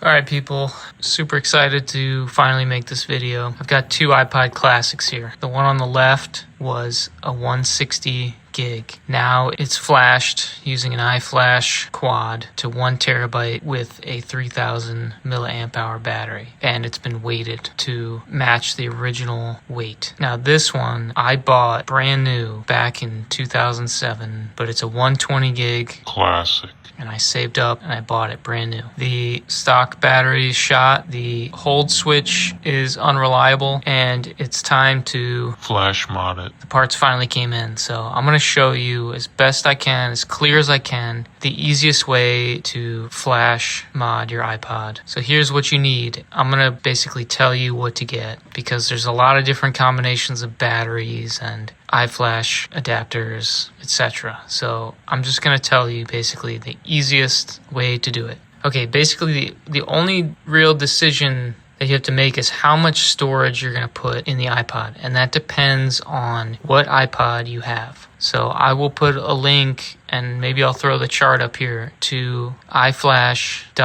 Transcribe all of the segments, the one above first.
Alright people, super excited to finally make this video. I've got two iPod classics here. The one on the left was a 160 gig. Now it's flashed using an iFlash quad to 1 terabyte with a 3000 milliamp hour battery, and it's been weighted to match the original weight. Now this one I bought brand new back in 2007, but it's a 120 gig classic, and I saved up and I bought it brand new. The stock battery is shot, the hold switch is unreliable, and it's time to flash mod it. The parts finally came in, so I'm going to show you as best I can, as clear as I can, the easiest way to flash mod your iPod. So here's what you need. I'm going to basically tell you what to get because there's a lot of different combinations of batteries and iFlash adapters, etc. So I'm just going to tell you basically the easiest way to do it. Okay, basically the only real decision that you have to make is how much storage you're going to put in the iPod, and that depends on what iPod you have. So I will put a link, and maybe I'll throw the chart up here, to iflash.xyz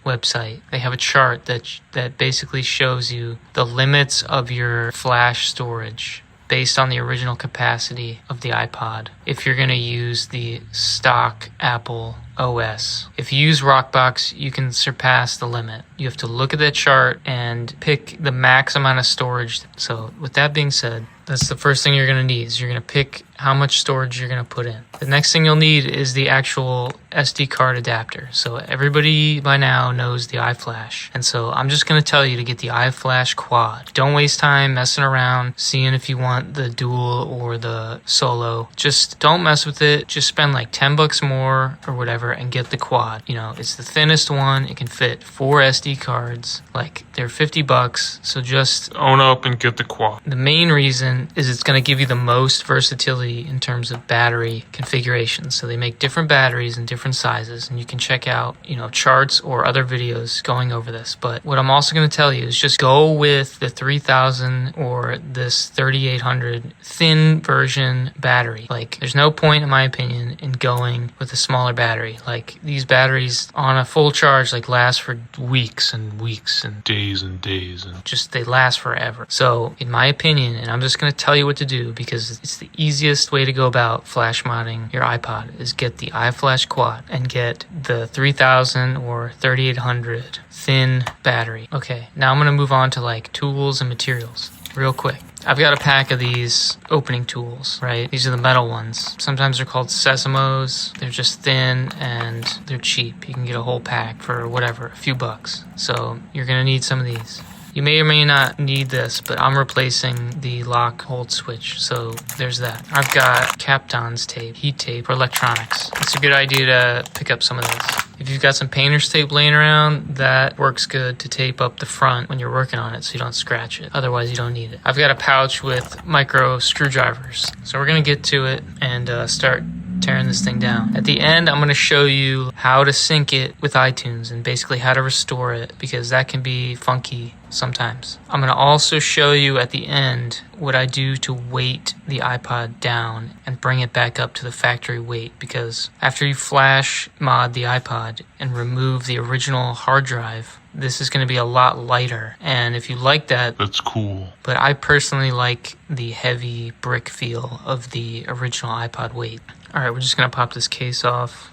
website. They have a chart that basically shows you the limits of your flash storage based on the original capacity of the iPod if you're going to use the stock Apple OS. If you use Rockbox, you can surpass the limit. You have to look at that chart and pick the max amount of storage. So with that being said, that's the first thing you're going to need, is you're going to pick how much storage you're going to put in. The next thing you'll need is the actual SD card adapter. So everybody by now knows the iFlash. And so I'm just going to tell you to get the iFlash quad. Don't waste time messing around, seeing if you want the dual or the solo. Just don't mess with it. Just spend like $10 more or whatever and get the quad. You know, it's the thinnest one. It can fit 4 SD cards. Like, they're $50. So just own up and get the quad. The main reason is it's going to give you the most versatility in terms of battery configuration. So they make different batteries in different sizes, and you can check out, charts or other videos going over this. But what I'm also going to tell you is just go with the 3000 or this 3800 thin version battery. Like, there's no point, in my opinion, in going with a smaller battery. Like, these batteries on a full charge last for weeks and weeks and days and just they last forever. So in my opinion, and I'm just going to tell you what to do because it's the easiest way to go about flash modding your iPod, is get the iFlash quad and get the 3000 or 3800 thin battery. Okay, now I'm going to move on to tools and materials real quick. I've got a pack of these opening tools, right? These are the metal ones. Sometimes they're called Sesamos. They're just thin and they're cheap. You can get a whole pack for whatever, a few bucks. So you're going to need some of these. You may or may not need this, but I'm replacing the lock hold switch, so there's that. I've got Kapton's tape, heat tape for electronics. It's a good idea to pick up some of this. If you've got some painter's tape laying around, that works good to tape up the front when you're working on it so you don't scratch it. Otherwise, you don't need it. I've got a pouch with micro screwdrivers. So we're going to get to it and start tearing this thing down. At the end, I'm going to show you how to sync it with iTunes and basically how to restore it, because that can be funky sometimes. I'm going to also show you at the end what I do to weight the iPod down and bring it back up to the factory weight, because after you flash mod the iPod and remove the original hard drive, this is going to be a lot lighter. And if you like that, that's cool. But I personally like the heavy brick feel of the original iPod weight. All right, we're just going to pop this case off.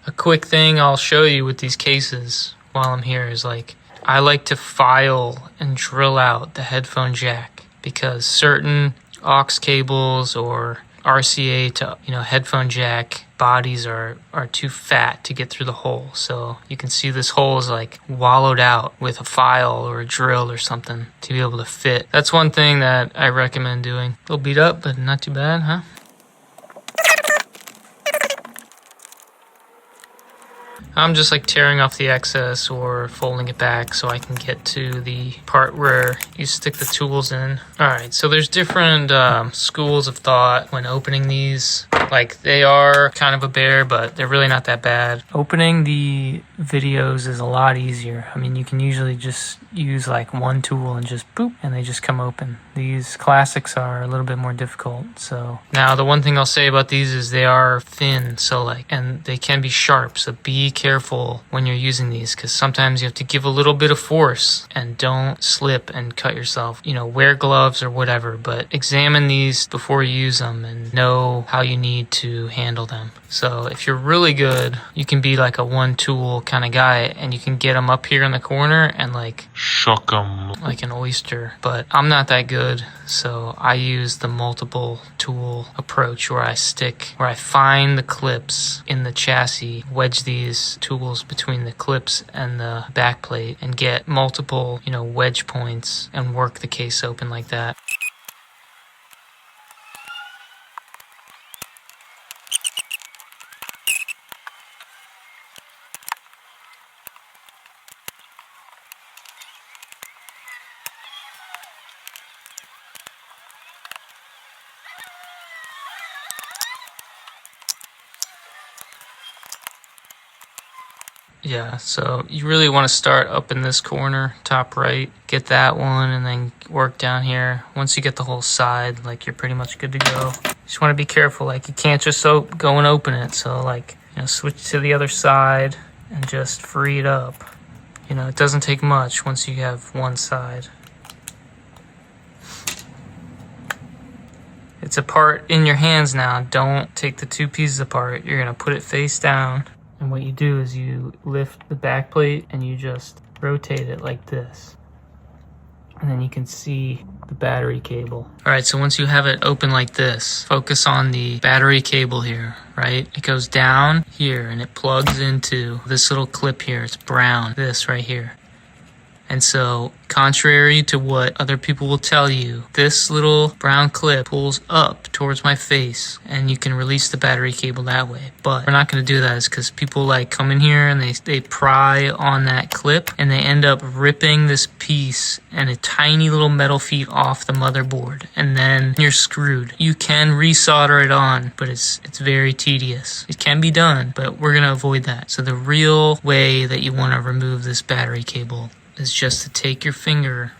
A quick thing I'll show you with these cases while I'm here is I like to file and drill out the headphone jack, because certain aux cables or RCA to headphone jack bodies are too fat to get through the hole. So you can see this hole is wallowed out with a file or a drill or something to be able to fit. That's one thing that I recommend doing. A little beat up, but not too bad, huh? I'm just tearing off the excess or folding it back so I can get to the part where you stick the tools in. Alright, so there's different schools of thought when opening these. They are kind of a bear, but they're really not that bad. Opening the videos is a lot easier. I mean, you can usually just use one tool and just boop, and they just come open. These classics are a little bit more difficult. So now the one thing I'll say about these is they are thin, and they can be sharp. So be careful when you're using these, because sometimes you have to give a little bit of force and don't slip and cut yourself. Wear gloves or whatever, but examine these before you use them and know how you need to handle them. So if you're really good, you can be like a one tool kind of guy and you can get them up here in the corner and shuck them like an oyster. But I'm not that good, so I use the multiple tool approach where I find the clips in the chassis, wedge these tools between the clips and the backplate and get multiple, wedge points and work the case open like that. Yeah, so you really want to start up in this corner, top right, get that one, and then work down here. Once you get the whole side, you're pretty much good to go. Just want to be careful, you can't just go and open it. So switch to the other side and just free it up. It doesn't take much once you have one side. It's apart in your hands now. Don't take the two pieces apart. You're going to put it face down. And what you do is you lift the back plate and you just rotate it like this. And then you can see the battery cable. All right, so once you have it open like this, focus on the battery cable here, right? It goes down here and it plugs into this little clip here. It's brown, this right here. And so, contrary to what other people will tell you, this little brown clip pulls up towards my face and you can release the battery cable that way. But we're not going to do that, because people come in here and they pry on that clip and they end up ripping this piece and a tiny little metal feet off the motherboard, and then you're screwed. You can resolder it on, but it's very tedious. It can be done, but we're going to avoid that. So the real way that you want to remove this battery cable is just to take your finger.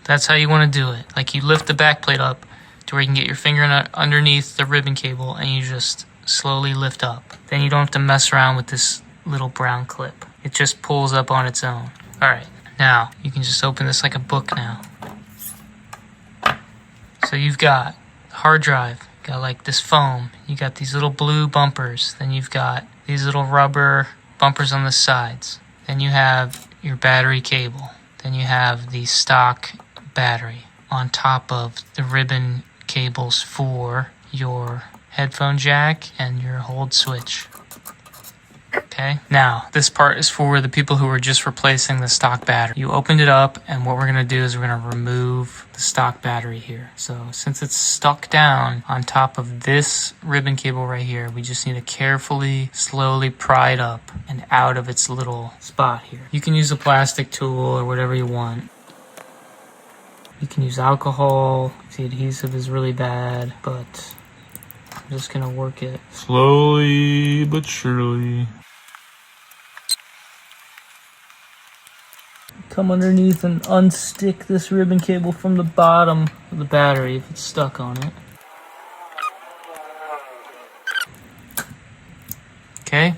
That's how you want to do it. You lift the back plate up to where you can get your finger underneath the ribbon cable and you just slowly lift up. Then you don't have to mess around with this little brown clip. It just pulls up on its own. Alright, now you can just open this like a book now. So you've got the hard drive, you got this foam, you got these little blue bumpers, then you've got these little rubber bumpers on the sides. Then you have your battery cable. Then you have the stock battery on top of the ribbon cables for your headphone jack and your hold switch. Okay, now this part is for the people who are just replacing the stock battery. You opened it up, and what we're going to do is we're going to remove the stock battery here. So since it's stuck down on top of this ribbon cable right here, we just need to carefully, slowly pry it up and out of its little spot here. You can use a plastic tool or whatever you want. You can use alcohol. The adhesive is really bad, but I'm just going to work it slowly but surely. Come underneath and unstick this ribbon cable from the bottom of the battery if it's stuck on it. Okay,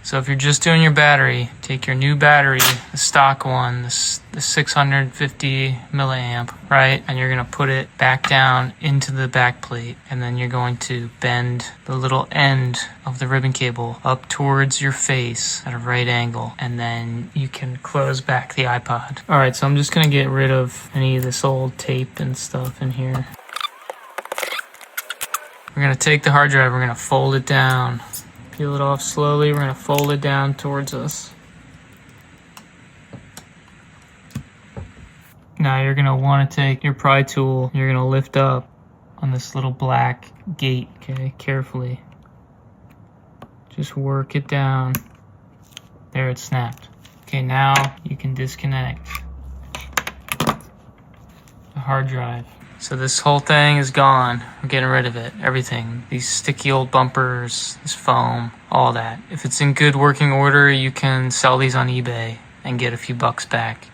so if you're just doing your battery, take your new battery, the stock one, the 650 milliamp, right? And you're gonna put it back down into the back plate, and then you're going to bend the little end of the ribbon cable up towards your face at a right angle, and then you can close back the iPod. All right, so I'm just gonna get rid of any of this old tape and stuff in here. We're gonna take the hard drive, we're gonna fold it down. Peel it off slowly, we're gonna fold it down towards us. Now you're gonna wanna take your pry tool, you're gonna lift up on this little black gate, okay, carefully. Just work it down. There, it snapped. Okay, now you can disconnect the hard drive. So this whole thing is gone. We're getting rid of it. Everything. These sticky old bumpers, this foam, all that. If it's in good working order, you can sell these on eBay and get a few bucks back.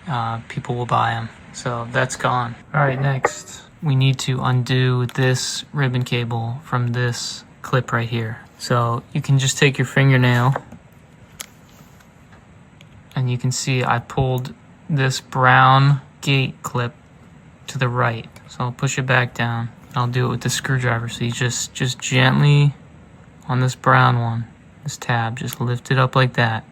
People will buy them. So that's gone. All right, next we need to undo this ribbon cable from this clip right here. So you can just take your fingernail and you can see I pulled this brown gate clip to the right. So I'll push it back down. I'll do it with the screwdriver. So you just gently on this brown one, this tab, just lift it up like that.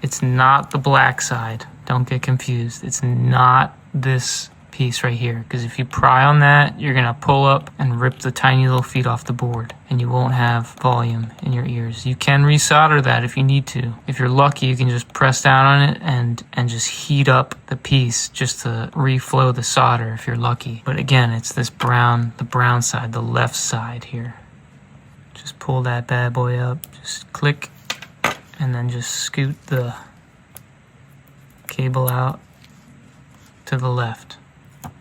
It's not the black side. Don't get confused. It's not this piece right here, because if you pry on that, you're gonna pull up and rip the tiny little feet off the board and you won't have volume in your ears. You can resolder that if you need to. If you're lucky, you can just press down on it and just heat up the piece just to reflow the solder if you're lucky. But again, it's this brown, the brown side, the left side here. Just pull that bad boy up, just click, and then just scoot the cable out to the left.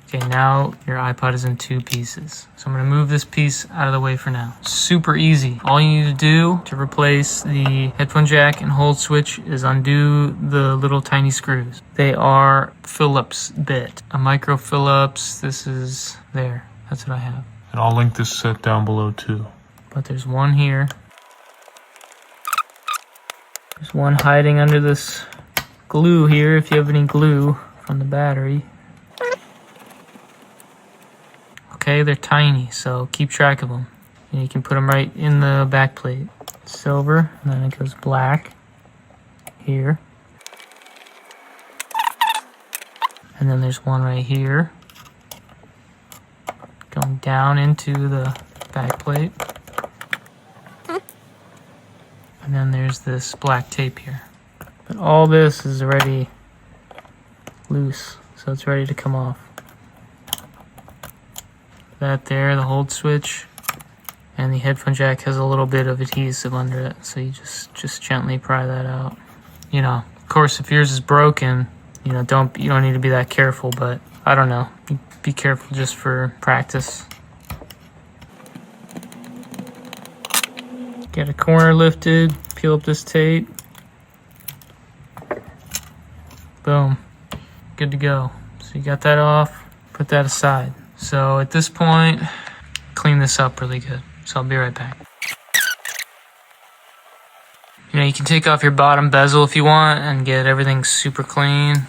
Okay, now your iPod is in two pieces. So I'm gonna move this piece out of the way for now. Super easy. All you need to do to replace the headphone jack and hold switch is undo the little tiny screws. They are Phillips bit, a micro Phillips. This is there. That's what I have. And I'll link this set down below too. But there's one here. There's one hiding under this glue here if you have any glue from the battery. Okay, they're tiny, so keep track of them. And you can put them right in the back plate. Silver, and then it goes black here. And then there's one right here going down into the back plate. And then there's this black tape here. But all this is already loose, so it's ready to come off. That there, the hold switch, and the headphone jack has a little bit of adhesive under it, so you just gently pry that out. You know, of course, if yours is broken, you know, you don't need to be that careful, but I don't know. Be careful just for practice. Get a corner lifted, peel up this tape. Boom. Good to go. So you got that off, put that aside. So at this point, clean this up really good. So I'll be right back. You know, you can take off your bottom bezel if you want and get everything super clean.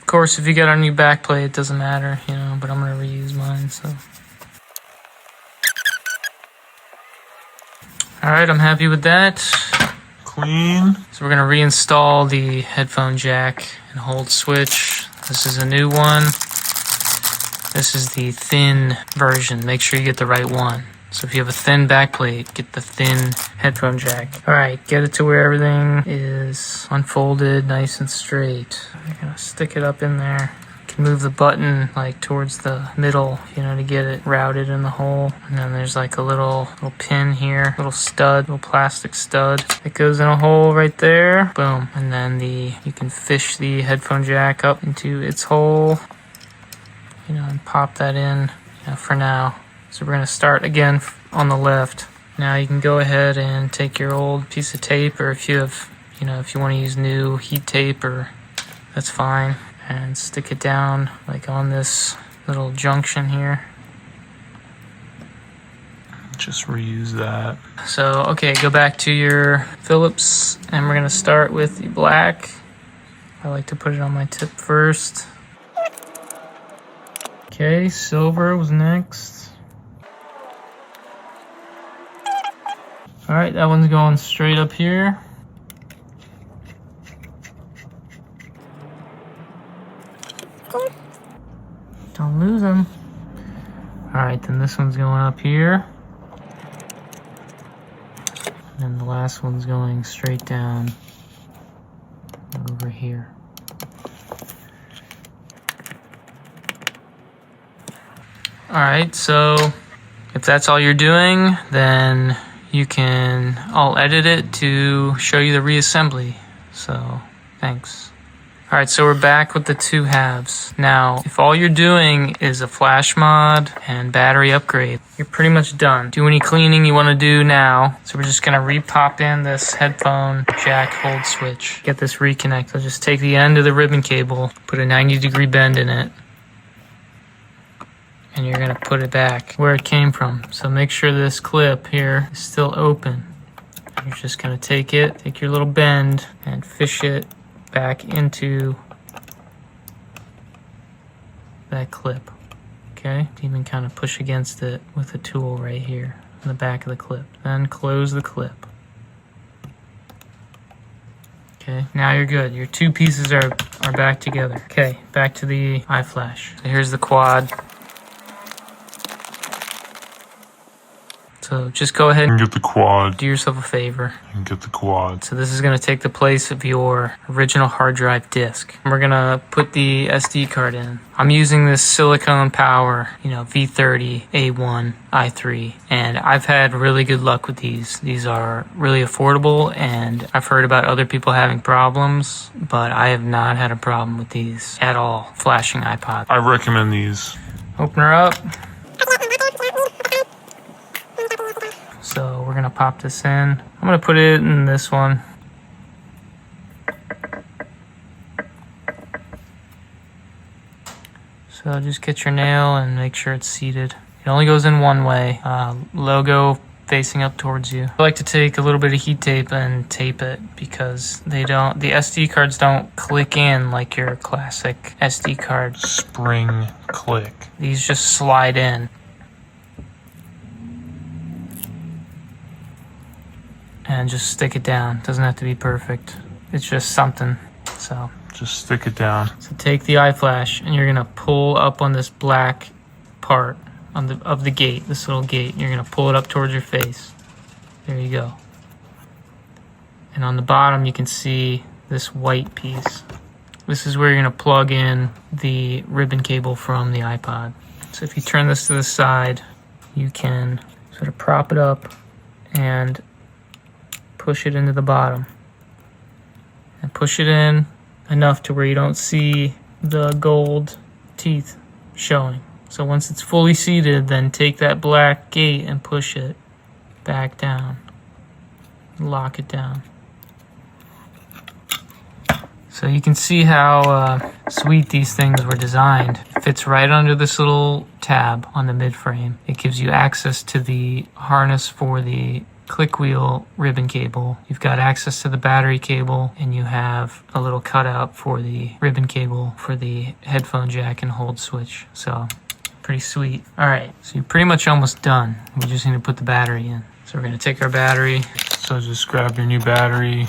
Of course, if you got a new backplate, it doesn't matter, you know, but I'm gonna reuse mine, so. Alright, I'm happy with that. Clean. So we're gonna reinstall the headphone jack and hold switch. This is a new one. This is the thin version. Make sure you get the right one. So if you have a thin backplate, get the thin headphone jack. Alright, get it to where everything is unfolded, nice and straight. I'm gonna stick it up in there. You can move the button like towards the middle, you know, to get it routed in the hole. And then there's like a little pin here, little stud, little plastic stud. It goes in a hole right there. Boom. And then you can fish the headphone jack up into its hole, you know, and pop that in, you know, for now. So we're gonna start again on the left. Now you can go ahead and take your old piece of tape, or if you have, you know, if you want to use new heat tape, or that's fine. And stick it down like on this little junction here. Just reuse that. So, okay, go back to your Phillips, and we're gonna start with the black. I like to put it on my tip first. Okay, silver was next. Alright, that one's going straight up here. Don't lose them. Alright, then this one's going up here. And the last one's going straight down over here. Alright, so if that's all you're doing, then I'll edit it to show you the reassembly. So, thanks. All right, so we're back with the two halves. Now, if all you're doing is a flash mod and battery upgrade, you're pretty much done. Do any cleaning you want to do now. So we're just gonna re-pop in this headphone jack hold switch. Get this reconnect. So just take the end of the ribbon cable, put a 90-degree bend in it, and you're gonna put it back where it came from. So make sure this clip here is still open. You're just gonna take your little bend and fish it back into that clip. Okay, even kind of push against it with the tool right here in the back of the clip. Then close the clip. Okay, now you're good. Your two pieces are back together. Okay, back to the iFlash. So here's the quad. So just go ahead and get the quad. Do yourself a favor. And get the quad. So this is going to take the place of your original hard drive disk. We're going to put the SD card in. I'm using this silicone power, V30, A1, i3, and I've had really good luck with these. These are really affordable, and I've heard about other people having problems, but I have not had a problem with these at all, flashing iPod. I recommend these. Open her up. So we're gonna pop this in. I'm gonna put it in this one. So just get your nail and make sure it's seated. It only goes in one way. Logo facing up towards you. I like to take a little bit of heat tape and tape it because the SD cards don't click in like your classic SD card. Spring click. These just slide in. And just stick it down. Doesn't have to be perfect. It's just something. So just stick it down. So take the iFlash and you're gonna pull up on this black part of the gate, this little gate. And you're gonna pull it up towards your face. There you go. And on the bottom you can see this white piece. This is where you're gonna plug in the ribbon cable from the iPod. So if you turn this to the side, you can sort of prop it up and push it into the bottom. And push it in enough to where you don't see the gold teeth showing. So once it's fully seated, then take that black gate and push it back down. Lock it down. So you can see how sweet these things were designed. It fits right under this little tab on the mid frame. It gives you access to the harness for the click wheel ribbon cable. You've got access to the battery cable, and you have a little cutout for the ribbon cable for the headphone jack and hold switch. So pretty sweet. All right, so you're pretty much almost done. We just need to put the battery in. So we're gonna take our battery. So just grab your new battery.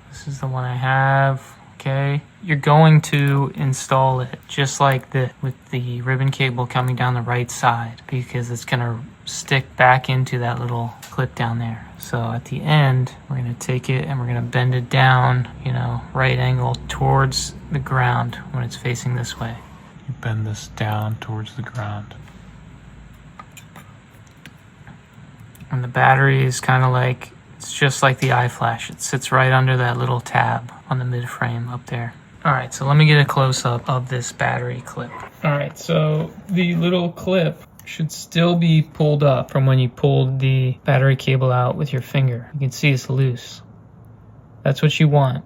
This is the one I have. Okay, you're going to install it just like this with the ribbon cable coming down the right side because it's gonna stick back into that little clip down there. So at the end, we're gonna take it and we're gonna bend it down, right angle towards the ground when it's facing this way. You bend this down towards the ground. And the battery is kind of like, it's just like the iFlash. It sits right under that little tab on the mid frame up there. All right, so let me get a close-up of this battery clip. All right, so the little clip should still be pulled up from when you pulled the battery cable out with your finger. You can see it's loose. That's what you want.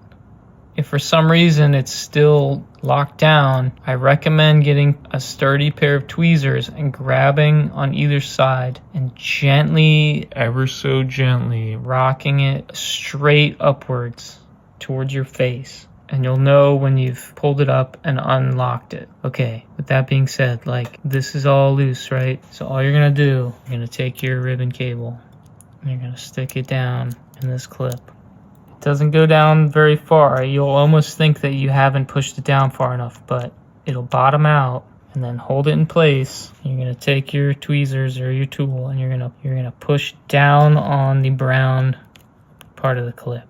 If for some reason it's still locked down, I recommend getting a sturdy pair of tweezers and grabbing on either side and gently, ever so gently, rocking it straight upwards towards your face. And you'll know when you've pulled it up and unlocked it. Okay, with that being said, this is all loose, right? So all you're gonna do, you're gonna take your ribbon cable and you're gonna stick it down in this clip. It doesn't go down very far. You'll almost think that you haven't pushed it down far enough, but it'll bottom out and then hold it in place. You're gonna take your tweezers or your tool and you're gonna push down on the brown part of the clip.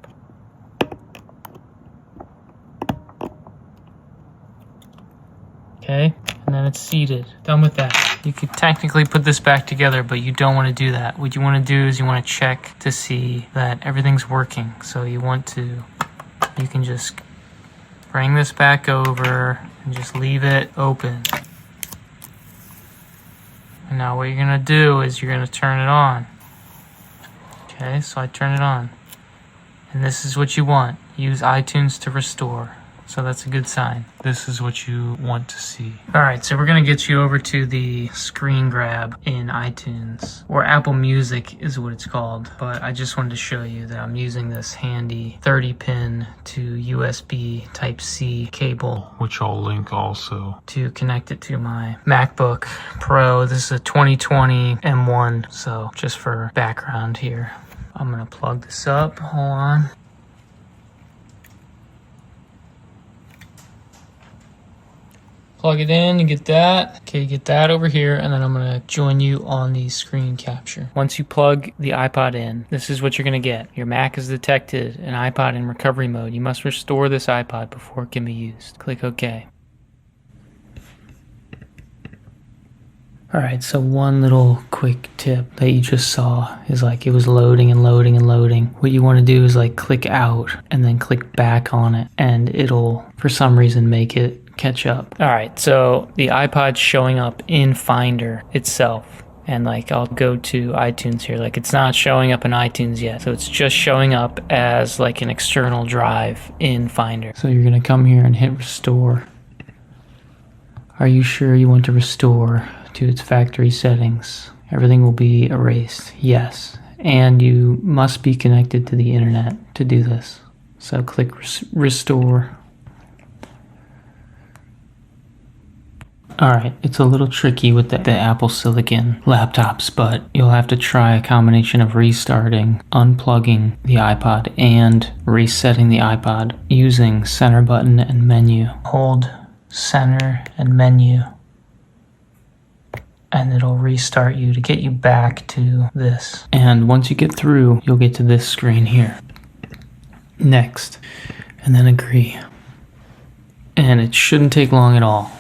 Okay, and then it's seated. Done with that. You could technically put this back together, but you don't want to do that. What you want to do is you want to check to see that everything's working. So you want to you can just bring this back over and just leave it open. And now what you're gonna do is you're gonna turn it on. Okay, so I turn it on. And this is what you want. Use iTunes to restore. So that's a good sign. This is what you want to see. Alright, so we're going to get you over to the screen grab in iTunes, or Apple Music is what it's called. But I just wanted to show you that I'm using this handy 30-pin to USB Type-C cable, Which I'll link also. to connect it to my MacBook Pro. This is a 2020 M1, so just for background here. I'm going to plug this up. Hold on. Plug it in, you get that. Okay, you get that over here, and then I'm gonna join you on the screen capture. Once you plug the iPod in, this is what you're gonna get. Your Mac has detected an iPod in recovery mode. You must restore this iPod before it can be used. Click OK. Alright, so one little quick tip that you just saw is like it was loading and loading and loading. What you want to do is like click out and then click back on it, and it'll for some reason make it catch up. Alright, so the iPod's showing up in Finder itself. And like I'll go to iTunes here, like it's not showing up in iTunes yet. So it's just showing up as like an external drive in Finder. So you're gonna come here and hit restore. Are you sure you want to restore to its factory settings? Everything will be erased. Yes. And you must be connected to the internet to do this. So click restore. Alright, it's a little tricky with the Apple Silicon laptops, but you'll have to try a combination of restarting, unplugging the iPod, and resetting the iPod using center button and menu. Hold center and menu, and it'll restart you to get you back to this. And once you get through, you'll get to this screen here. Next, and then agree. And it shouldn't take long at all.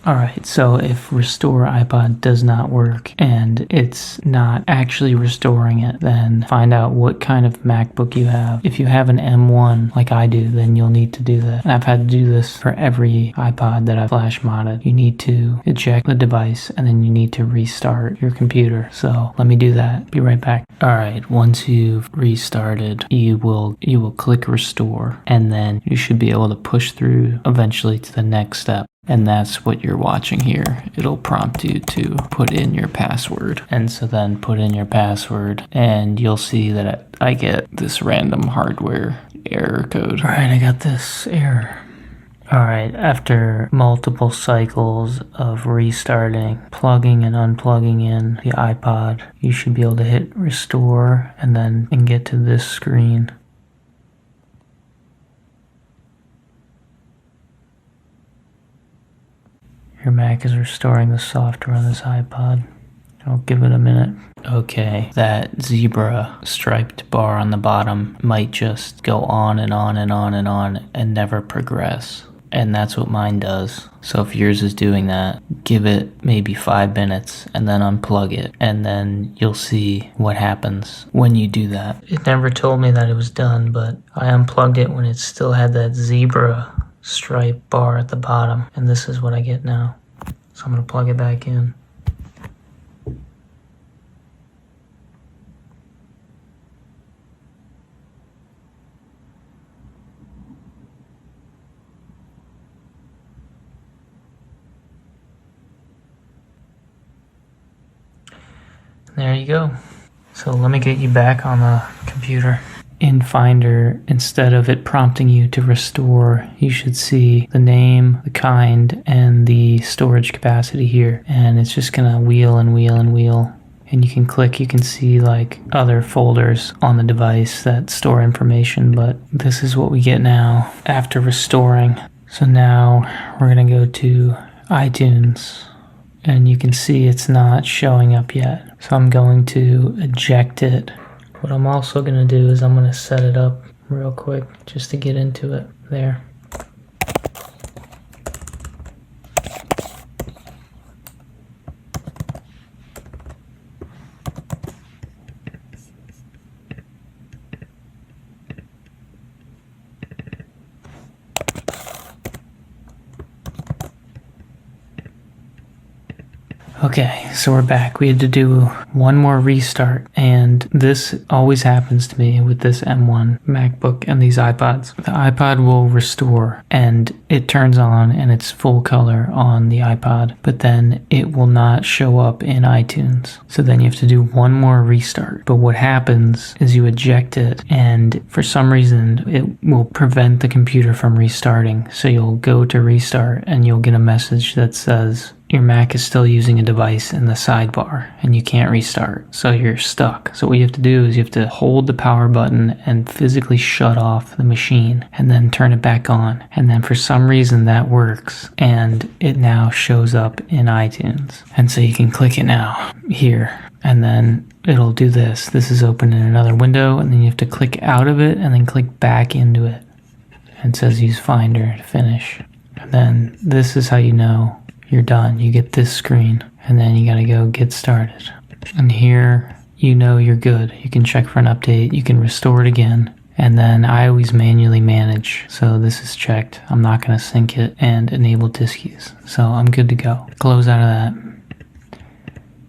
Alright, so if restore iPod does not work and it's not actually restoring it, then find out what kind of MacBook you have. If you have an M1 like I do, then you'll need to do that. And I've had to do this for every iPod that I've flash modded. You need to eject the device and then you need to restart your computer. So let me do that. Be right back. Alright, once you've restarted, you will click restore, and then you should be able to push through eventually to the next step. And that's what you're watching here. It'll prompt you to put in your password. And so then put in your password and you'll see that I get this random hardware error code. Alright, I got this error. Alright, after multiple cycles of restarting, plugging and unplugging in the iPod, you should be able to hit restore and get to this screen. Your Mac is restoring the software on this iPod. I'll give it a minute. Okay, that zebra striped bar on the bottom might just go on and on and on and on and never progress. And that's what mine does. So if yours is doing that, give it maybe 5 minutes and then unplug it. And then you'll see what happens when you do that. It never told me that it was done, but I unplugged it when it still had that zebra stripe bar at the bottom, and this is what I get now. So I'm going to plug it back in. There you go. So let me get you back on the computer. In Finder, instead of it prompting you to restore, you should see the name, the kind, and the storage capacity here. And it's just gonna wheel and wheel and wheel. And you can click, you can see like other folders on the device that store information, but this is what we get now after restoring. So now we're gonna go to iTunes, and you can see it's not showing up yet. So I'm going to eject it. What I'm also going to do is I'm going to set it up real quick just to get into it. There. Okay, so we're back. We had to do one more restart, and this always happens to me with this M1 MacBook and these iPods. The iPod will restore, and it turns on, and it's full color on the iPod, but then it will not show up in iTunes. So then you have to do one more restart. But what happens is you eject it, and for some reason, it will prevent the computer from restarting. So you'll go to restart, and you'll get a message that says, your Mac is still using a device in the sidebar and you can't restart, so you're stuck. So what you have to do is you have to hold the power button and physically shut off the machine and then turn it back on. And then for some reason that works and it now shows up in iTunes. And so you can click it now here and then it'll do this. This is open in another window and then you have to click out of it and then click back into it. And it says use Finder to finish. And then this is how you know you're done. You get this screen and then you gotta go get started. And here you know you're good. You can check for an update, you can restore it again, and then I always manually manage. So this is checked. I'm not gonna sync it and enable disk use. So I'm good to go. Close out of that.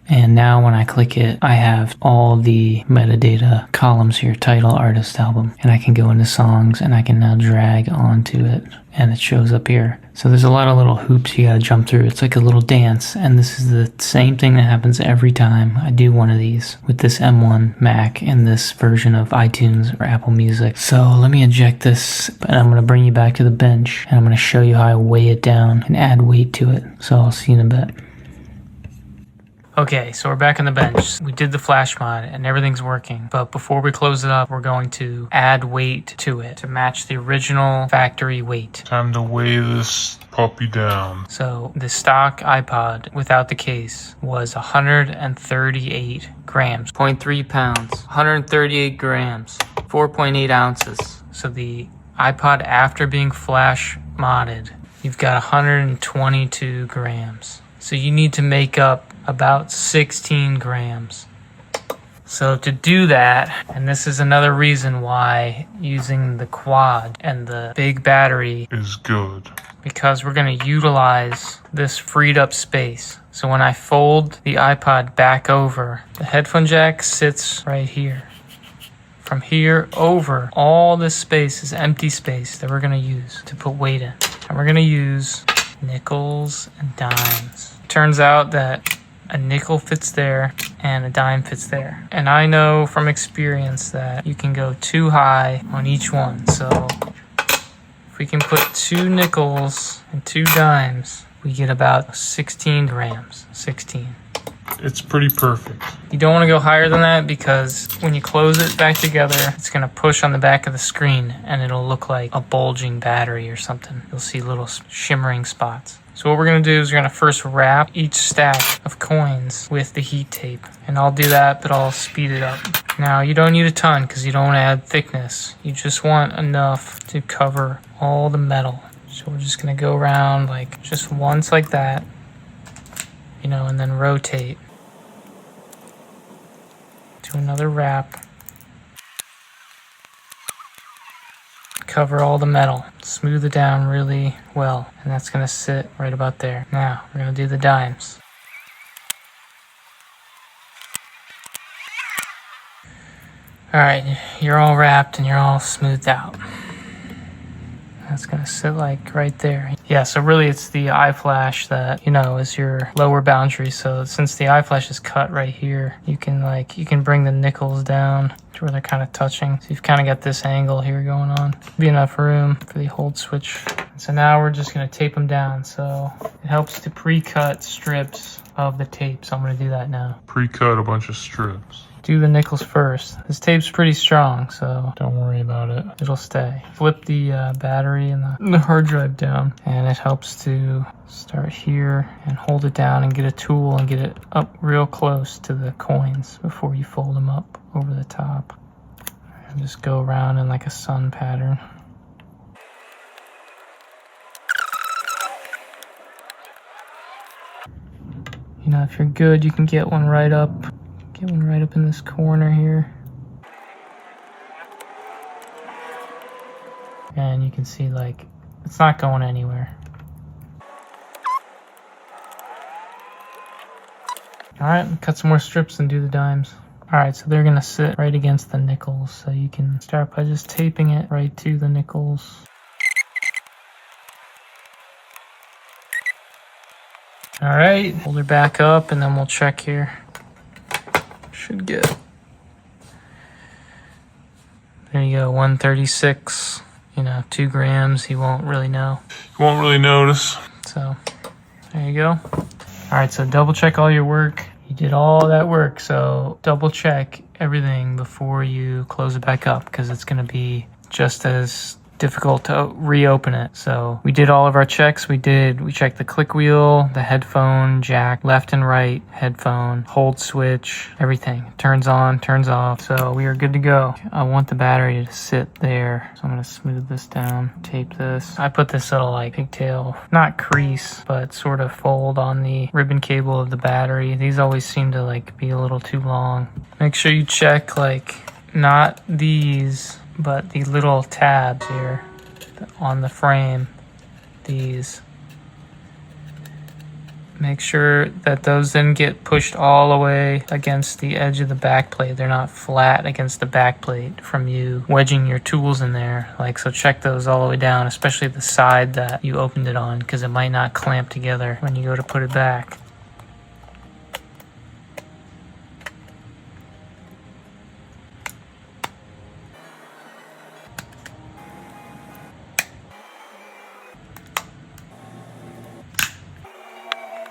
And now when I click it, I have all the metadata columns here, title, artist, album, and I can go into songs and I can now drag onto it and it shows up here. So there's a lot of little hoops you gotta jump through. It's like a little dance, and this is the same thing that happens every time I do one of these with this M1 Mac and this version of iTunes or Apple Music. So let me eject this, and I'm gonna bring you back to the bench, and I'm gonna show you how I weigh it down and add weight to it. So I'll see you in a bit. Okay, so we're back on the bench. We did the flash mod and everything's working. But before we close it up, we're going to add weight to it to match the original factory weight. Time to weigh this puppy down. So the stock iPod without the case was 138 grams, 0.3 pounds, 138 grams, 4.8 ounces. So the iPod after being flash modded, you've got 122 grams. So you need to make up about 16 grams. So to do that, and this is another reason why using the quad and the big battery is good, because we're going to utilize this freed up space. So when I fold the iPod back over, the headphone jack sits right here. From here over, all this space is empty space that we're going to use to put weight in. And we're going to use nickels and dimes. Turns out that a nickel fits there and a dime fits there. And I know from experience that you can go too high on each one. So if we can put 2 nickels and 2 dimes, we get about 16 grams. 16. It's pretty perfect. You don't want to go higher than that because when you close it back together, it's going to push on the back of the screen and it'll look like a bulging battery or something. You'll see little shimmering spots. So what we're going to do is we're going to first wrap each stack of coins with the heat tape. And I'll do that, but I'll speed it up. Now, you don't need a ton because you don't want to add thickness. You just want enough to cover all the metal. So we're just going to go around like just once like that, you know, and then rotate. Do another wrap. Cover all the metal, smooth it down really well, and that's going to sit right about there. Now we're going to do the dimes. Alright, you're all wrapped and you're all smoothed out. That's going to sit like right there. Yeah, so really it's the IFLASH that, you know, is your lower boundary. So since the IFLASH is cut right here, you can bring the nickels down to where they're kind of touching. So you've kind of got this angle here going on. Be enough room for the hold switch. So now we're just going to tape them down. So it helps to pre-cut strips of the tape. So I'm going to do that now. Pre-cut a bunch of strips. Do the nickels first. This tape's pretty strong, so don't worry about it. It'll stay. Flip the battery and the hard drive down, and it helps to start here and hold it down and get a tool and get it up real close to the coins before you fold them up over the top. And just go around in like a sun pattern. You know, if you're good, you can get one right up. Get one right up in this corner here. And you can see, like, it's not going anywhere. All right, cut some more strips and do the dimes. All right, so they're gonna sit right against the nickels. So you can start by just taping it right to the nickels. All right, hold her back up and then we'll check here. Should get, there you go, 136, 2 grams. He won't really know. You won't really notice. So there you go. All right, so double check all your work. You did all that work, so double check everything before you close it back up, because it's going to be just as difficult to reopen it. So we did all of our checks. We checked the click wheel, the headphone jack, left and right headphone, hold switch, everything. Turns on, turns off. So we are good to go. I want the battery to sit there. So I'm going to smooth this down, tape this. I put this little like pigtail, not crease, but sort of fold on the ribbon cable of the battery. These always seem to like be a little too long. Make sure you check like not these, but the little tabs here on the frame, these. Make sure that those then get pushed all the way against the edge of the backplate. They're not flat against the backplate from you wedging your tools in there. So check those all the way down, especially the side that you opened it on, because it might not clamp together when you go to put it back.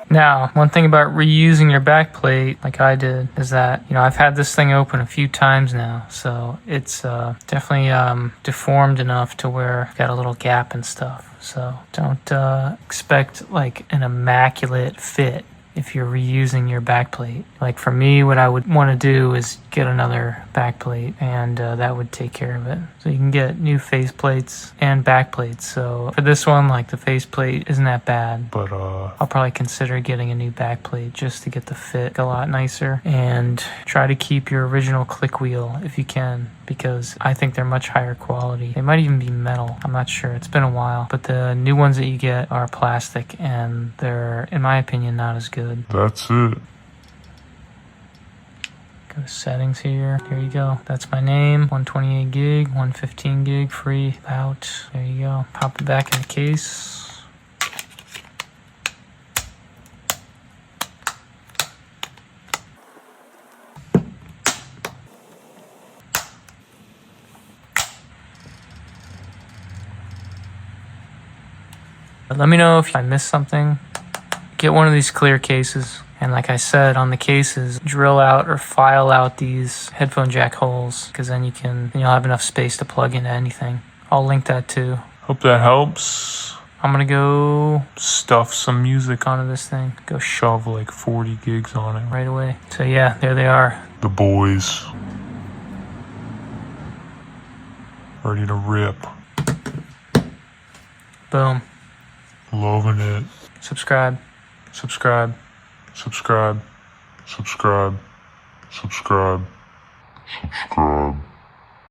Now, one thing about reusing your backplate, like I did, is that, I've had this thing open a few times now, so it's definitely deformed enough to where I've got a little gap and stuff. So don't expect like an immaculate fit if you're reusing your backplate. Like for me, what I would want to do is get another backplate, and that would take care of it. So you can get new faceplates and backplates. So for this one, like the faceplate isn't that bad, But I'll probably consider getting a new backplate just to get the fit a lot nicer, and try to keep your original click wheel if you can, because I think they're much higher quality. They might even be metal. I'm not sure. It's been a while. But the new ones that you get are plastic, and they're, in my opinion, not as good. that's it. Go to settings here. There you go. That's my name. 128 gig, 115 gig free out. There you go. Pop it back in the case. Let me know if I missed something. Get one of these clear cases. And like I said, on the cases, drill out or file out these headphone jack holes, because then you'll have enough space to plug into anything. I'll link that too. Hope that helps. I'm gonna go Stuff some music on onto this thing. Go shove like 40 gigs on it. right away. So yeah, there they are. The boys. Ready to rip. Boom. Loving it. Subscribe. Subscribe. Subscribe. Subscribe. Subscribe. Subscribe.